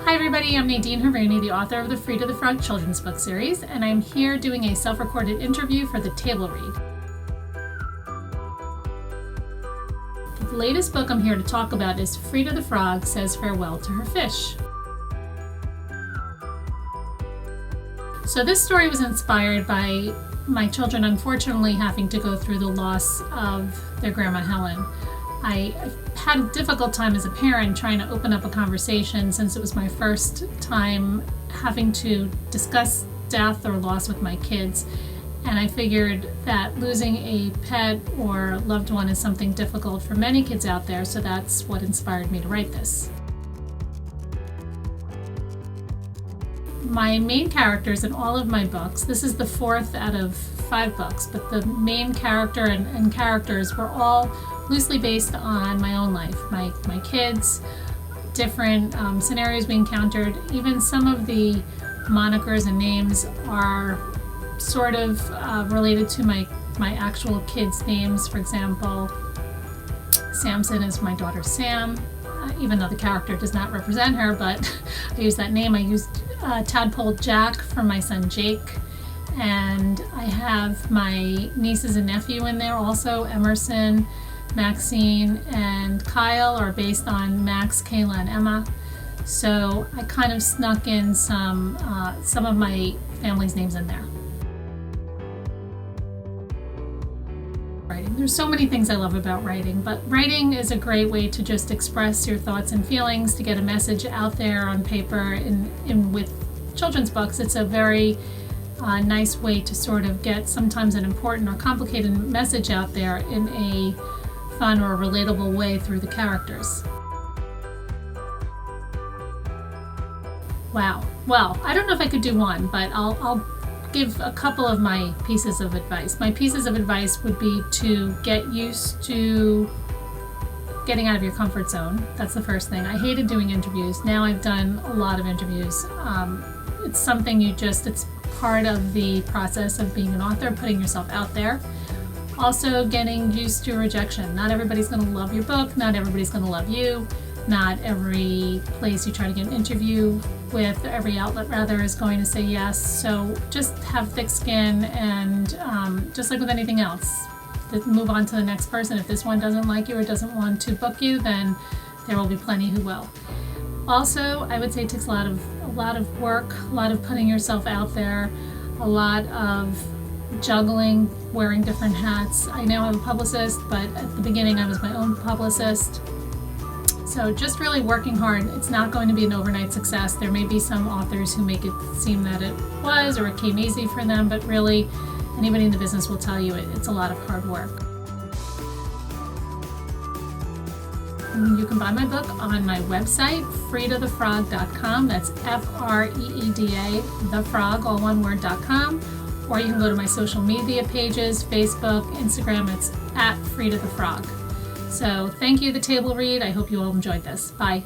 Hi everybody, I'm Nadine Haruni, the author of the Freeda the Frog children's book series, and I'm here doing a self-recorded interview for the table read. The latest book I'm here to talk about is Freeda the Frog Says Farewell to Her Fish. So this story was inspired by my children unfortunately having to go through the loss of their grandma Helen. I had a difficult time as a parent trying to open up a conversation since it was my first time having to discuss death or loss with my kids. And I figured that losing a pet or loved one is something difficult for many kids out there, so that's what inspired me to write this. My main characters in all of my books, this is the fourth out of 5 books, but the main character and characters were all loosely based on my own life, my kids, different scenarios we encountered. Even some of the monikers and names are sort of related to my actual kids' names. For example, Samson is my daughter Sam, even though the character does not represent her, but I use that name. I used Tadpole Jack for my son Jake, and I have my nieces and nephew in there also. Emerson, Maxine, and Kyle are based on Max, Kayla, and Emma. So I kind of snuck in some of my family's names in there. Writing. There's so many things I love about writing, but writing is a great way to just express your thoughts and feelings, to get a message out there on paper. And with children's books, it's a very nice way to sort of get sometimes an important or complicated message out there in a fun or relatable way through the characters. Wow. Well, I don't know if I could do one, but I'll give a couple of my pieces of advice. My pieces of advice would be to get used to getting out of your comfort zone. That's the first thing. I hated doing interviews. Now I've done a lot of interviews. It's something it's part of the process of being an author, putting yourself out there. Also, getting used to rejection. Not everybody's going to love your book. Not everybody's going to love you. Not every place you try to get an interview with, every outlet rather, is going to say yes. So just have thick skin, and just like with anything else, move on to the next person. If this one doesn't like you or doesn't want to book you, then there will be plenty who will. Also, I would say it takes a lot of work, a lot of putting yourself out there, a lot of juggling, wearing different hats. I now have a publicist, but at the beginning I was my own publicist. So just really working hard. It's not going to be an overnight success. There may be some authors who make it seem that it was or it came easy for them, but really anybody in the business will tell you it's a lot of hard work. You can buy my book on my website, freedathefrog.com. That's Freeda, the frog, all one word, .com. Or you can go to my social media pages, Facebook, Instagram. It's @Freeda the Frog. So thank you, The Table Read. I hope you all enjoyed this. Bye.